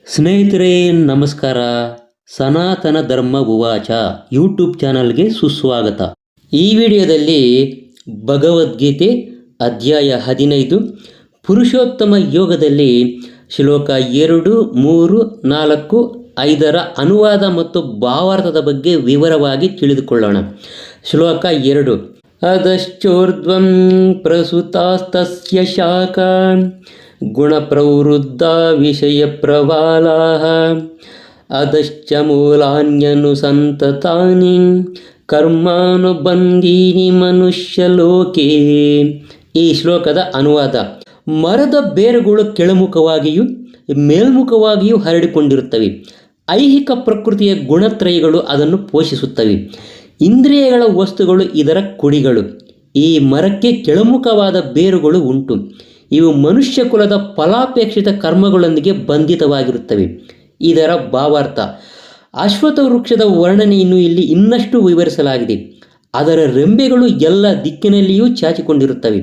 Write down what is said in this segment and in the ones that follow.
ಸ್ನೇಹಿತರೆ ನಮಸ್ಕಾರ. ಸನಾತನ ಧರ್ಮ ಉವಾಚ ಯೂಟ್ಯೂಬ್ ಚಾನಲ್ಗೆ ಸುಸ್ವಾಗತ. ಈ ವಿಡಿಯೋದಲ್ಲಿ ಭಗವದ್ಗೀತೆ ಅಧ್ಯಾಯ 15 ಪುರುಷೋತ್ತಮ ಯೋಗದಲ್ಲಿ ಶ್ಲೋಕ 2, 3, 4, 5ರ ಅನುವಾದ ಮತ್ತು ಭಾವಾರ್ಥದ ಬಗ್ಗೆ ವಿವರವಾಗಿ ತಿಳಿದುಕೊಳ್ಳೋಣ. ಶ್ಲೋಕ 2. ಅಧಶ್ಚೋರ್ಧ್ವಂ ಪ್ರಸುತಾಸ್ತಸ್ಯ ಶಾಖಾ ಗುಣಪ್ರವೃದ್ಧ ವಿಷಯ ಪ್ರವಾಲಾಃ ಅಧಶ್ಚ ಮೂಲಾನ್ಯನುಸಂತತಾನಿ ಕರ್ಮಾನುಬಂಧೀನಿ ಮನುಷ್ಯಲೋಕೆ. ಈ ಶ್ಲೋಕದ ಅನುವಾದ: ಮರದ ಬೇರುಗಳು ಕೆಳಮುಖವಾಗಿಯೂ ಮೇಲ್ಮುಖವಾಗಿಯೂ ಹರಡಿಕೊಂಡಿರುತ್ತವೆ. ಐಹಿಕ ಪ್ರಕೃತಿಯ ಗುಣತ್ರಯಗಳು ಅದನ್ನು ಪೋಷಿಸುತ್ತವೆ. ಇಂದ್ರಿಯಗಳ ವಸ್ತುಗಳು ಇದರ ಕುಡಿಗಳು. ಈ ಮರಕ್ಕೆ ಕೆಳಮುಖವಾದ ಬೇರುಗಳು ಉಂಟು. ಇವು ಮನುಷ್ಯ ಕುಲದ ಫಲಾಪೇಕ್ಷಿತ ಕರ್ಮಗಳೊಂದಿಗೆ ಬಂಧಿತವಾಗಿರುತ್ತವೆ. ಇದರ ಭಾವಾರ್ಥ: ಅಶ್ವತ್ಥ ವೃಕ್ಷದ ವರ್ಣನೆಯನ್ನು ಇಲ್ಲಿ ಇನ್ನಷ್ಟು ವಿವರಿಸಲಾಗಿದೆ. ಅದರ ರೆಂಬೆಗಳು ಎಲ್ಲ ದಿಕ್ಕಿನಲ್ಲಿಯೂ ಚಾಚಿಕೊಂಡಿರುತ್ತವೆ.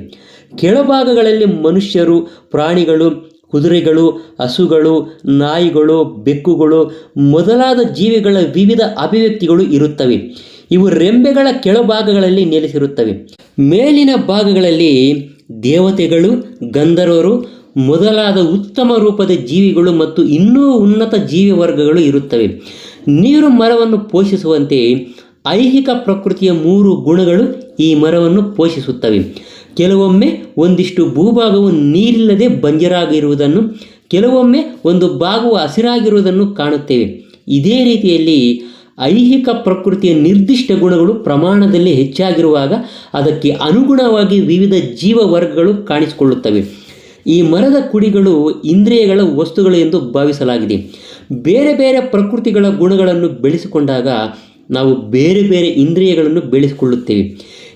ಕೆಳಭಾಗಗಳಲ್ಲಿ ಮನುಷ್ಯರು, ಪ್ರಾಣಿಗಳು, ಕುದುರೆಗಳು, ಹಸುಗಳು, ನಾಯಿಗಳು, ಬೆಕ್ಕುಗಳು ಮೊದಲಾದ ಜೀವಿಗಳ ವಿವಿಧ ಅಭಿವ್ಯಕ್ತಿಗಳು ಇರುತ್ತವೆ. ಇವು ರೆಂಬೆಗಳ ಕೆಳಭಾಗಗಳಲ್ಲಿ ನೆಲೆಸಿರುತ್ತವೆ. ಮೇಲಿನ ಭಾಗಗಳಲ್ಲಿ ದೇವತೆಗಳು, ಗಂಧರ್ವರು ಮೊದಲಾದ ಉತ್ತಮ ರೂಪದ ಜೀವಿಗಳು ಮತ್ತು ಇನ್ನೂ ಉನ್ನತ ಜೀವಿ ವರ್ಗಗಳು ಇರುತ್ತವೆ. ನೀರು ಮರವನ್ನು ಪೋಷಿಸುವಂತೆ ಐಹಿಕ ಪ್ರಕೃತಿಯ 3 ಗುಣಗಳು ಈ ಮರವನ್ನು ಪೋಷಿಸುತ್ತವೆ. ಕೆಲವೊಮ್ಮೆ ಒಂದಿಷ್ಟು ಭೂಭಾಗವು ನೀರಿಲ್ಲದೆ ಬಂಜರಾಗಿರುವುದನ್ನು, ಕೆಲವೊಮ್ಮೆ ಒಂದು ಭಾಗವು ಹಸಿರಾಗಿರುವುದನ್ನು ಕಾಣುತ್ತೇವೆ. ಇದೇ ರೀತಿಯಲ್ಲಿ ಐಹಿಕ ಪ್ರಕೃತಿಯ ನಿರ್ದಿಷ್ಟ ಗುಣಗಳು ಪ್ರಮಾಣದಲ್ಲಿ ಹೆಚ್ಚಾಗಿರುವಾಗ ಅದಕ್ಕೆ ಅನುಗುಣವಾಗಿ ವಿವಿಧ ಜೀವ ವರ್ಗಗಳು ಕಾಣಿಸಿಕೊಳ್ಳುತ್ತವೆ. ಈ ಮರದ ಕುಡಿಗಳು ಇಂದ್ರಿಯಗಳ ವಸ್ತುಗಳು ಎಂದು ಭಾವಿಸಲಾಗಿದೆ. ಬೇರೆ ಬೇರೆ ಪ್ರಕೃತಿಗಳ ಗುಣಗಳನ್ನು ಬೆಳೆಸಿಕೊಂಡಾಗ ನಾವು ಬೇರೆ ಬೇರೆ ಇಂದ್ರಿಯಗಳನ್ನು ಬೆಳೆಸಿಕೊಳ್ಳುತ್ತೇವೆ.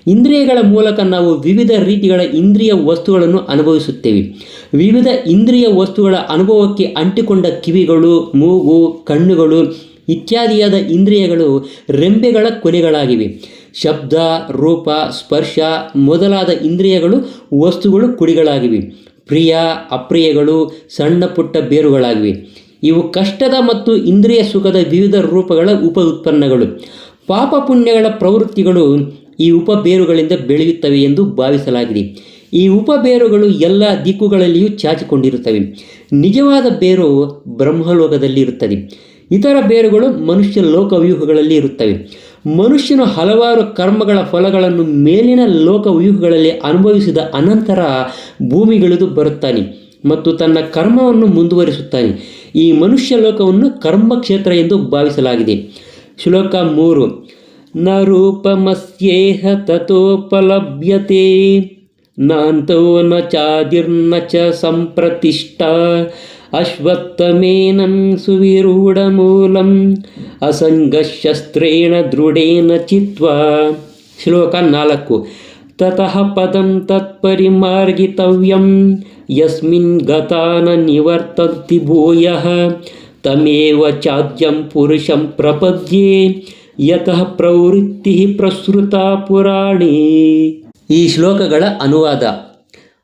ಇಂದ್ರಿಯಗಳ ಮೂಲಕ ನಾವು ವಿವಿಧ ರೀತಿಗಳ ಇಂದ್ರಿಯ ವಸ್ತುಗಳನ್ನು ಅನುಭವಿಸುತ್ತೇವೆ. ವಿವಿಧ ಇಂದ್ರಿಯ ವಸ್ತುಗಳ ಅನುಭವಕ್ಕೆ ಅಂಟಿಕೊಂಡ ಕಿವಿಗಳು, ಮೂಗು, ಕಣ್ಣುಗಳು ಇತ್ಯಾದಿಯಾದ ಇಂದ್ರಿಯಗಳು ರೆಂಬೆಗಳ ಕೊನೆಗಳಾಗಿವೆ. ಶಬ್ದ, ರೂಪ, ಸ್ಪರ್ಶ ಮೊದಲಾದ ಇಂದ್ರಿಯಗಳು ವಸ್ತುಗಳು ಕುಡಿಗಳಾಗಿವೆ. ಪ್ರಿಯ, ಅಪ್ರಿಯಗಳು ಸಣ್ಣ ಪುಟ್ಟ ಬೇರುಗಳಾಗಿವೆ. ಇವು ಕಷ್ಟದ ಮತ್ತು ಇಂದ್ರಿಯ ಸುಖದ ವಿವಿಧ ರೂಪಗಳ ಉಪ ಉತ್ಪನ್ನಗಳು. ಪಾಪ ಪುಣ್ಯಗಳ ಪ್ರವೃತ್ತಿಗಳು ಈ ಉಪಬೇರುಗಳಿಂದ ಬೆಳೆಯುತ್ತವೆ ಎಂದು ಭಾವಿಸಲಾಗಿದೆ. ಈ ಉಪಬೇರುಗಳು ಎಲ್ಲ ದಿಕ್ಕುಗಳಲ್ಲಿಯೂ ಚಾಚಿಕೊಂಡಿರುತ್ತವೆ. ನಿಜವಾದ ಬೇರು ಬ್ರಹ್ಮಲೋಕದಲ್ಲಿ ಇರುತ್ತದೆ. ಇತರ ಬೇರುಗಳು ಮನುಷ್ಯ ಲೋಕವ್ಯೂಹಗಳಲ್ಲಿ ಇರುತ್ತವೆ. ಮನುಷ್ಯನು ಹಲವಾರು ಕರ್ಮಗಳ ಫಲಗಳನ್ನು ಮೇಲಿನ ಲೋಕವ್ಯೂಹಗಳಲ್ಲಿ ಅನುಭವಿಸಿದ ಅನಂತರ ಭೂಮಿಗಿಳಿದು ಬರುತ್ತಾನೆ ಮತ್ತು ತನ್ನ ಕರ್ಮವನ್ನು ಮುಂದುವರಿಸುತ್ತಾನೆ. ಈ ಮನುಷ್ಯ ಲೋಕವನ್ನು ಕರ್ಮಕ್ಷೇತ್ರ ಎಂದು ಭಾವಿಸಲಾಗಿದೆ. ಶ್ಲೋಕ 3. ನ ರೂಪಮಸ್ಯೇಹ ತತೋಪಲಭ್ಯತೆ ನಾಂತೋ ನ ಚಾದಿರ್ನ ಚ ಸಂಪ್ರತಿಷ್ಠಾ ಅಶ್ವತ್ಥಮೇನಂ ಸುವಿರೂಢಮೂಲಂ ಅಸಂಗಶಸ್ತ್ರೇಣ ದೃಢೇನ ಚಿತ್ವಾ. ಶ್ಲೋಕ 4. ತತಃ ಪದಂ ತತ್ಪರಿಮಾರ್ಗಿತವ್ಯಂ ಯಸ್ಮಿನ್ ಗತಾನ ನಿವರ್ತಂತಿ ಭೂಯಃ ತಮೇವ ಚಾದ್ಯಂ ಪುರುಷಂ ಪ್ರಪದ್ಯೆ ಯತಃ ಪ್ರವೃತ್ತಿ ಪ್ರಸೃತಾ ಪುರಾಣೇ. ಈ ಶ್ಲೋಕಗಳ ಅನುವಾದ: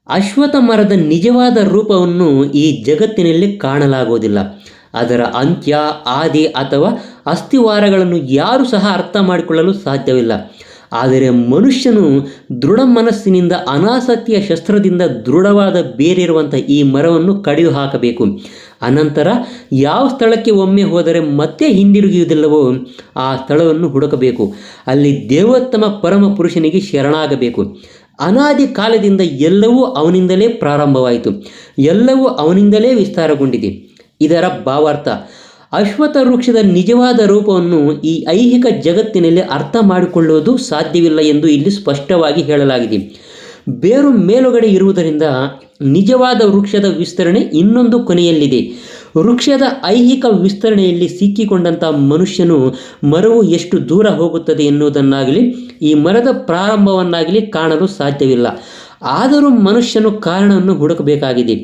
ಅಶ್ವತ್ಥ ಮರದ ನಿಜವಾದ ರೂಪವನ್ನು ಈ ಜಗತ್ತಿನಲ್ಲಿ ಕಾಣಲಾಗುವುದಿಲ್ಲ. ಅದರ ಅಂತ್ಯ, ಆದಿ ಅಥವಾ ಅಸ್ಥಿವಾರಗಳನ್ನು ಯಾರೂ ಸಹ ಅರ್ಥ ಮಾಡಿಕೊಳ್ಳಲು ಸಾಧ್ಯವಿಲ್ಲ. ಆದರೆ ಮನುಷ್ಯನು ದೃಢ ಮನಸ್ಸಿನಿಂದ ಅನಾಸಕ್ತಿಯ ಶಸ್ತ್ರದಿಂದ ದೃಢವಾದ ಬೇರಿರುವಂಥ ಈ ಮರವನ್ನು ಕಡಿದು ಹಾಕಬೇಕು. ಅನಂತರ ಯಾವ ಸ್ಥಳಕ್ಕೆ ಒಮ್ಮೆ ಹೋದರೆ ಮತ್ತೆ ಹಿಂದಿರುಗುವುದಿಲ್ಲವೋ ಆ ಸ್ಥಳವನ್ನು ಹುಡುಕಬೇಕು. ಅಲ್ಲಿ ದೇವೋತ್ತಮ ಪರಮ ಪುರುಷನಿಗೆ ಶರಣಾಗಬೇಕು. ಅನಾದಿ ಕಾಲದಿಂದ ಎಲ್ಲವೂ ಅವನಿಂದಲೇ ಪ್ರಾರಂಭವಾಯಿತು, ಎಲ್ಲವೂ ಅವನಿಂದಲೇ ವಿಸ್ತಾರಗೊಂಡಿದೆ. ಇದರ ಭಾವಾರ್ಥ: ಅಶ್ವತ್ಥ ವೃಕ್ಷದ ನಿಜವಾದ ರೂಪವನ್ನು ಈ ಐಹಿಕ ಜಗತ್ತಿನಲ್ಲಿ ಅರ್ಥ ಮಾಡಿಕೊಳ್ಳುವುದು ಸಾಧ್ಯವಿಲ್ಲ ಎಂದು ಇಲ್ಲಿ ಸ್ಪಷ್ಟವಾಗಿ ಹೇಳಲಾಗಿದೆ. ಬೇರು ಮೇಲುಗಡೆ ಇರುವುದರಿಂದ ನಿಜವಾದ ವೃಕ್ಷದ ವಿಸ್ತರಣೆ ಇನ್ನೊಂದು ಕೊನೆಯಲ್ಲಿದೆ. ವೃಕ್ಷದ ಐಹಿಕ ವಿಸ್ತರಣೆಯಲ್ಲಿ ಸಿಕ್ಕಿಕೊಂಡಂಥ ಮನುಷ್ಯನು ಮರವು ಎಷ್ಟು ದೂರ ಹೋಗುತ್ತದೆ ಎನ್ನುವುದನ್ನಾಗಲಿ ಈ ಮರದ ಪ್ರಾರಂಭವನ್ನಾಗಲಿ ಕಾಣಲು ಸಾಧ್ಯವಿಲ್ಲ. ಆದರೂ ಮನುಷ್ಯನು ಕಾರಣವನ್ನು ಹುಡುಕಬೇಕಾಗಿದೆ.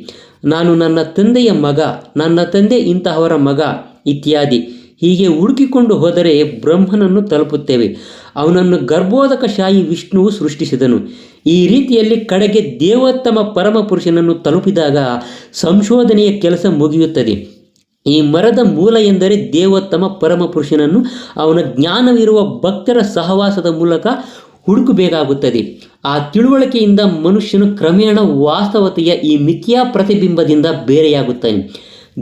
ನಾನು ನನ್ನ ತಂದೆಯ ಮಗ, ನನ್ನ ತಂದೆ ಇಂತಹವರ ಮಗ ಇತ್ಯಾದಿ ಹೀಗೆ ಹುಡುಕಿಕೊಂಡು ಹೋದರೆ ಬ್ರಹ್ಮನನ್ನು ತಲುಪುತ್ತೇವೆ. ಅವನನ್ನು ಗರ್ಭೋದಕಶಾಹಿ ವಿಷ್ಣುವು ಸೃಷ್ಟಿಸಿದನು. ಈ ರೀತಿಯಲ್ಲಿ ಕಡೆಗೆ ದೇವೋತ್ತಮ ಪರಮಪುರುಷನನ್ನು ತಲುಪಿದಾಗ ಸಂಶೋಧನೆಯ ಕೆಲಸ ಮುಗಿಯುತ್ತದೆ. ಈ ಮರದ ಮೂಲ ಎಂದರೆ ದೇವೋತ್ತಮ ಪರಮಪುರುಷನನ್ನು ಅವನ ಜ್ಞಾನವಿರುವ ಭಕ್ತರ ಸಹವಾಸದ ಮೂಲಕ ಹುಡುಕಬೇಕಾಗುತ್ತದೆ. ಆ ತಿಳುವಳಿಕೆಯಿಂದ ಮನುಷ್ಯನು ಕ್ರಮೇಣ ವಾಸ್ತವತೆಯ ಈ ಮಿಥ್ಯಾ ಪ್ರತಿಬಿಂಬದಿಂದ ಬೇರೆಯಾಗುತ್ತಾನೆ.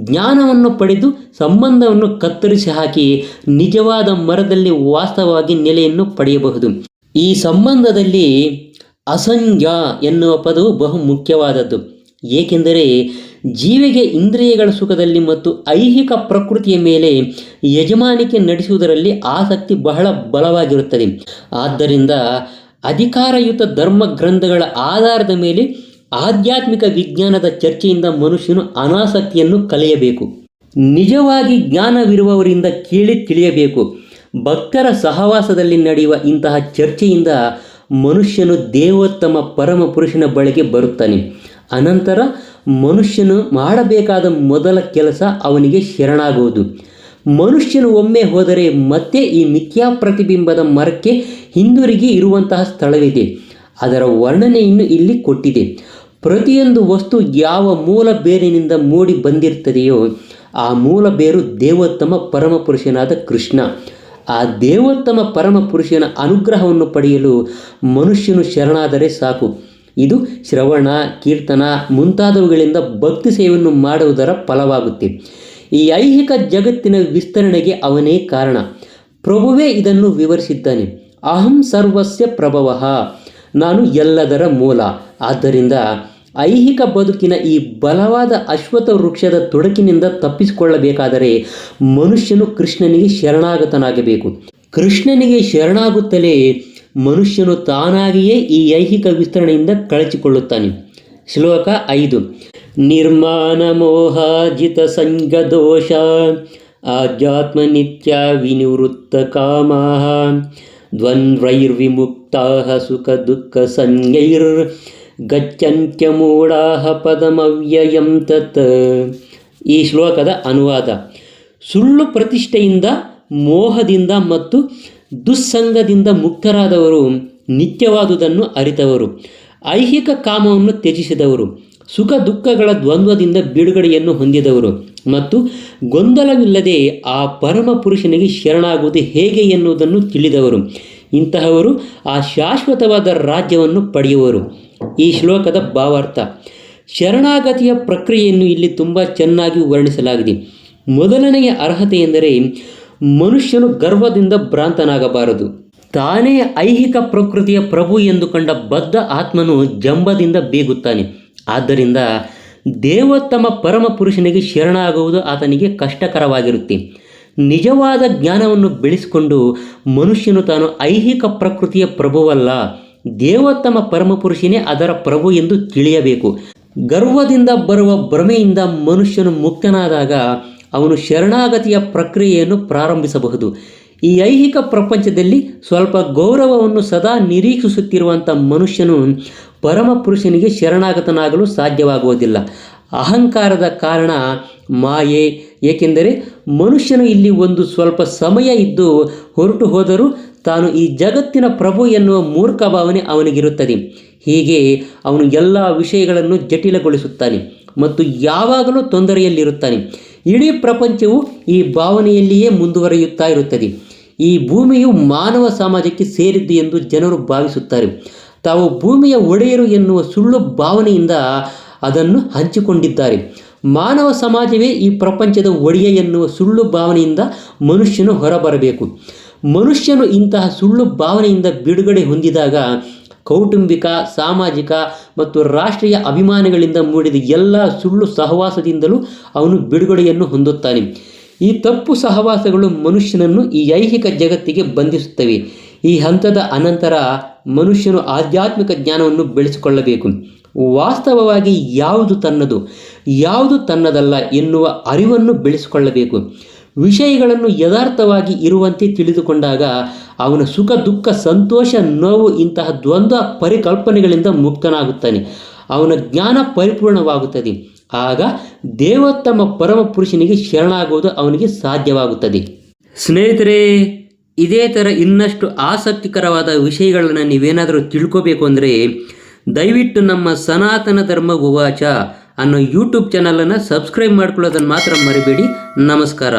ಜ್ಞಾನವನ್ನು ಪಡೆದು ಸಂಬಂಧವನ್ನು ಕತ್ತರಿಸಿ ಹಾಕಿ ನಿಜವಾದ ಮರದಲ್ಲಿ ವಾಸ್ತವವಾಗಿ ನೆಲೆಯನ್ನು ಪಡೆಯಬಹುದು. ಈ ಸಂಬಂಧದಲ್ಲಿ ಅಸಂಜ್ಞ ಎನ್ನುವ ಪದವು ಬಹು ಮುಖ್ಯವಾದದ್ದು. ಏಕೆಂದರೆ ಜೀವಿಗೆ ಇಂದ್ರಿಯಗಳ ಸುಖದಲ್ಲಿ ಮತ್ತು ಐಹಿಕ ಪ್ರಕೃತಿಯ ಮೇಲೆ ಯಜಮಾನಿಕೆ ನಡೆಸುವುದರಲ್ಲಿ ಆಸಕ್ತಿ ಬಹಳ ಬಲವಾಗಿರುತ್ತದೆ. ಆದ್ದರಿಂದ ಅಧಿಕಾರಯುತ ಧರ್ಮ ಗ್ರಂಥಗಳ ಆಧಾರದ ಮೇಲೆ ಆಧ್ಯಾತ್ಮಿಕ ವಿಜ್ಞಾನದ ಚರ್ಚೆಯಿಂದ ಮನುಷ್ಯನು ಅನಾಸಕ್ತಿಯನ್ನು ಕಲಿಯಬೇಕು. ನಿಜವಾಗಿ ಜ್ಞಾನವಿರುವವರಿಂದ ಕೇಳಿ ತಿಳಿಯಬೇಕು. ಭಕ್ತರ ಸಹವಾಸದಲ್ಲಿ ನಡೆಯುವ ಇಂತಹ ಚರ್ಚೆಯಿಂದ ಮನುಷ್ಯನು ದೇವೋತ್ತಮ ಪರಮಪುರುಷನ ಬಳಿಗೆ ಬರುತ್ತಾನೆ. ಅನಂತರ ಮನುಷ್ಯನು ಮಾಡಬೇಕಾದ ಮೊದಲ ಕೆಲಸ ಅವನಿಗೆ ಶರಣಾಗುವುದು. ಮನುಷ್ಯನು ಒಮ್ಮೆ ಹೋದರೆ ಮತ್ತೆ ಈ ಮಿಥ್ಯಾ ಪ್ರತಿಬಿಂಬದ ಮರಕ್ಕೆ ಹಿಂದಿರುಗಿ ಇರುವಂತಹ ಸ್ಥಳವಿದೆ. ಅದರ ವರ್ಣನೆಯನ್ನು ಇಲ್ಲಿ ಕೊಟ್ಟಿದೆ. ಪ್ರತಿಯೊಂದು ವಸ್ತು ಯಾವ ಮೂಲ ಬೇರಿನಿಂದ ಮೂಡಿ ಬಂದಿರ್ತದೆಯೋ ಆ ಮೂಲ ಬೇರು ದೇವೋತ್ತಮ ಪರಮಪುರುಷನಾದ ಕೃಷ್ಣ. ಆ ದೇವೋತ್ತಮ ಪರಮಪುರುಷನ ಅನುಗ್ರಹವನ್ನು ಪಡೆಯಲು ಮನುಷ್ಯನು ಶರಣಾದರೆ ಸಾಕು. ಇದು ಶ್ರವಣ, ಕೀರ್ತನ ಮುಂತಾದವುಗಳಿಂದ ಭಕ್ತಿ ಸೇವೆಯನ್ನು ಮಾಡುವುದರ ಫಲವಾಗುತ್ತೆ. ಈ ಐಹಿಕ ಜಗತ್ತಿನ ವಿಸ್ತರಣೆಗೆ ಅವನೇ ಕಾರಣ. ಪ್ರಭುವೇ ಇದನ್ನು ವಿವರಿಸಿದ್ದಾನೆ. ಅಹಂ ಸರ್ವಸ್ಯ ಪ್ರಭವಃ, ನಾನು ಎಲ್ಲದರ ಮೂಲ. ಆದ್ದರಿಂದ ಐಹಿಕ ಬದುಕಿನ ಈ ಬಲವಾದ ಅಶ್ವತ್ಥ ವೃಕ್ಷದ ತೊಡಕಿನಿಂದ ತಪ್ಪಿಸಿಕೊಳ್ಳಬೇಕಾದರೆ ಮನುಷ್ಯನು ಕೃಷ್ಣನಿಗೆ ಶರಣಾಗತನಾಗಬೇಕು. ಕೃಷ್ಣನಿಗೆ ಶರಣಾಗುತ್ತಲೇ ಮನುಷ್ಯನು ತಾನಾಗಿಯೇ ಈ ಐಹಿಕ ವಿಸ್ತರಣೆಯಿಂದ ಕಳಚಿಕೊಳ್ಳುತ್ತಾನೆ. ಶ್ಲೋಕ 5. ನಿರ್ಮಾಣ ಮೋಹಾಜಿತ ಸಂಗದೋಷ ಆಧ್ಯಾತ್ಮ ನಿತ್ಯ ವಿನಿವೃತ್ತ ಕಾಮಾ ದ್ವಂದ್ವೈರ್ವಿಮುಕ್ತಾ ಸುಖ ದುಃಖ ಸಂಜ್ಞೈರ್ ಗಚ್ಚಂತ್ಯಮೂಢಾ ಪದಮವ್ಯಯಂ ತತ್. ಈ ಶ್ಲೋಕದ ಅನುವಾದ: ಸುಳ್ಳು ಪ್ರತಿಷ್ಠೆಯಿಂದ, ಮೋಹದಿಂದ ಮತ್ತು ದುಸ್ಸಂಗದಿಂದ ಮುಕ್ತರಾದವರು, ನಿತ್ಯವಾದುದನ್ನು ಅರಿತವರು, ಐಹಿಕ ಕಾಮವನ್ನು ತ್ಯಜಿಸಿದವರು, ಸುಖ ದುಃಖಗಳ ದ್ವಂದ್ವದಿಂದ ಬಿಡುಗಡೆಯನ್ನು ಹೊಂದಿದವರು ಮತ್ತು ಗೊಂದಲವಿಲ್ಲದೆ ಆ ಪರಮ ಪುರುಷನಿಗೆ ಶರಣಾಗುವುದು ಹೇಗೆ ಎನ್ನುವುದನ್ನು ತಿಳಿದವರು. ಇಂತಹವರು ಆ ಶಾಶ್ವತವಾದ ರಾಜ್ಯವನ್ನು ಪಡೆಯುವರು. ಈ ಶ್ಲೋಕದ ಭಾವಾರ್ಥ: ಶರಣಾಗತಿಯ ಪ್ರಕ್ರಿಯೆಯನ್ನು ಇಲ್ಲಿ ತುಂಬ ಚೆನ್ನಾಗಿ ವರ್ಣಿಸಲಾಗಿದೆ. ಮೊದಲನೆಯ ಅರ್ಹತೆ ಎಂದರೆ ಮನುಷ್ಯನು ಗರ್ವದಿಂದ ಭ್ರಾಂತನಾಗಬಾರದು. ತಾನೇ ಐಹಿಕ ಪ್ರಕೃತಿಯ ಪ್ರಭು ಎಂದು ಕಂಡ ಬದ್ಧ ಆತ್ಮನು ಜಂಬದಿಂದ ಬೀಗುತ್ತಾನೆ. ಆದ್ದರಿಂದ ದೇವೋತ್ತಮ ಪರಮ ಪುರುಷನಿಗೆ ಶರಣಾಗುವುದು ಆತನಿಗೆ ಕಷ್ಟಕರವಾಗಿರುತ್ತೆ. ನಿಜವಾದ ಜ್ಞಾನವನ್ನು ಬೆಳೆಸಿಕೊಂಡು ಮನುಷ್ಯನು ತಾನು ಐಹಿಕ ಪ್ರಕೃತಿಯ ಪ್ರಭುವಲ್ಲ, ದೇವೋತ್ತಮ ಪರಮಪುರುಷನೇ ಅದರ ಪ್ರಭು ಎಂದು ತಿಳಿಯಬೇಕು. ಗರ್ವದಿಂದ ಬರುವ ಭ್ರಮೆಯಿಂದ ಮನುಷ್ಯನು ಮುಕ್ತನಾದಾಗ ಅವನು ಶರಣಾಗತಿಯ ಪ್ರಕ್ರಿಯೆಯನ್ನು ಪ್ರಾರಂಭಿಸಬಹುದು. ಈ ಐಹಿಕ ಪ್ರಪಂಚದಲ್ಲಿ ಸ್ವಲ್ಪ ಗೌರವವನ್ನು ಸದಾ ನಿರೀಕ್ಷಿಸುತ್ತಿರುವಂಥ ಮನುಷ್ಯನು ಪರಮಪುರುಷನಿಗೆ ಶರಣಾಗತನಾಗಲು ಸಾಧ್ಯವಾಗುವುದಿಲ್ಲ. ಅಹಂಕಾರದ ಕಾರಣ ಮಾಯೆ. ಏಕೆಂದರೆ ಮನುಷ್ಯನು ಇಲ್ಲಿ ಒಂದು ಸ್ವಲ್ಪ ಸಮಯ ಇದ್ದು ಹೊರಟು ಹೋದರೂ ತಾನು ಈ ಜಗತ್ತಿನ ಪ್ರಭು ಎನ್ನುವ ಮೂರ್ಖ ಭಾವನೆ ಅವನಿಗಿರುತ್ತದೆ. ಹೀಗೆ ಅವನು ಎಲ್ಲ ವಿಷಯಗಳನ್ನು ಜಟಿಲಗೊಳಿಸುತ್ತಾನೆ ಮತ್ತು ಯಾವಾಗಲೂ ತೊಂದರೆಯಲ್ಲಿರುತ್ತಾನೆ. ಇಡೀ ಪ್ರಪಂಚವು ಈ ಭಾವನೆಯಲ್ಲಿಯೇ ಮುಂದುವರಿಯುತ್ತಾ ಇರುತ್ತದೆ. ಈ ಭೂಮಿಯು ಮಾನವ ಸಮಾಜಕ್ಕೆ ಸೇರಿದ್ದು ಎಂದು ಜನರು ಭಾವಿಸುತ್ತಾರೆ. ತಾವು ಭೂಮಿಯ ಒಡೆಯರು ಎನ್ನುವ ಸುಳ್ಳು ಭಾವನೆಯಿಂದ ಅದನ್ನು ಹಂಚಿಕೊಂಡಿದ್ದಾರೆ. ಮಾನವ ಸಮಾಜವೇ ಈ ಪ್ರಪಂಚದ ಒಡೆಯ ಎನ್ನುವ ಸುಳ್ಳು ಭಾವನೆಯಿಂದ ಮನುಷ್ಯನು ಹೊರಬರಬೇಕು. ಮನುಷ್ಯನು ಇಂತಹ ಸುಳ್ಳು ಭಾವನೆಯಿಂದ ಬಿಡುಗಡೆ ಹೊಂದಿದಾಗ ಕೌಟುಂಬಿಕ, ಸಾಮಾಜಿಕ ಮತ್ತು ರಾಷ್ಟ್ರೀಯ ಅಭಿಮಾನಿಗಳಿಂದ ಮೂಡಿದ ಎಲ್ಲ ಸುಳ್ಳು ಸಹವಾಸದಿಂದಲೂ ಅವನು ಬಿಡುಗಡೆಯನ್ನು ಹೊಂದುತ್ತಾನೆ. ಈ ತಪ್ಪು ಸಹವಾಸಗಳು ಮನುಷ್ಯನನ್ನು ಈ ಐಹಿಕ ಜಗತ್ತಿಗೆ ಬಂಧಿಸುತ್ತವೆ. ಈ ಹಂತದ ಅನಂತರ ಮನುಷ್ಯನು ಆಧ್ಯಾತ್ಮಿಕ ಜ್ಞಾನವನ್ನು ಬೆಳೆಸಿಕೊಳ್ಳಬೇಕು. ವಾಸ್ತವವಾಗಿ ಯಾವುದು ತನ್ನದು, ಯಾವುದು ತನ್ನದಲ್ಲ ಎನ್ನುವ ಅರಿವನ್ನು ಬೆಳೆಸಿಕೊಳ್ಳಬೇಕು. ವಿಷಯಗಳನ್ನು ಯಥಾರ್ಥವಾಗಿ ಇರುವಂತೆ ತಿಳಿದುಕೊಂಡಾಗ ಅವನ ಸುಖ ದುಃಖ ಸಂತೋಷ ನೋವು ಇಂತಹ ದ್ವಂದ್ವ ಪರಿಕಲ್ಪನೆಗಳಿಂದ ಮುಕ್ತನಾಗುತ್ತಾನೆ. ಅವನ ಜ್ಞಾನ ಪರಿಪೂರ್ಣವಾಗುತ್ತದೆ. ಆಗ ದೇವೋತ್ತಮ ಪರಮ ಪುರುಷನಿಗೆ ಶರಣಾಗುವುದು ಅವನಿಗೆ ಸಾಧ್ಯವಾಗುತ್ತದೆ. ಸ್ನೇಹಿತರೆ, ಇದೇ ಥರ ಇನ್ನಷ್ಟು ಆಸಕ್ತಿಕರವಾದ ವಿಷಯಗಳನ್ನು ನೀವೇನಾದರೂ ತಿಳ್ಕೋಬೇಕು ಅಂದರೆ ದಯವಿಟ್ಟು ನಮ್ಮ ಸನಾತನ ಧರ್ಮ ಉವಾಚ ಅನ್ನೋ ಯೂಟ್ಯೂಬ್ ಚಾನಲನ್ನು ಸಬ್ಸ್ಕ್ರೈಬ್ ಮಾಡ್ಕೊಳ್ಳೋದನ್ನು ಮಾತ್ರ ಮರಿಬೇಡಿ. ನಮಸ್ಕಾರ.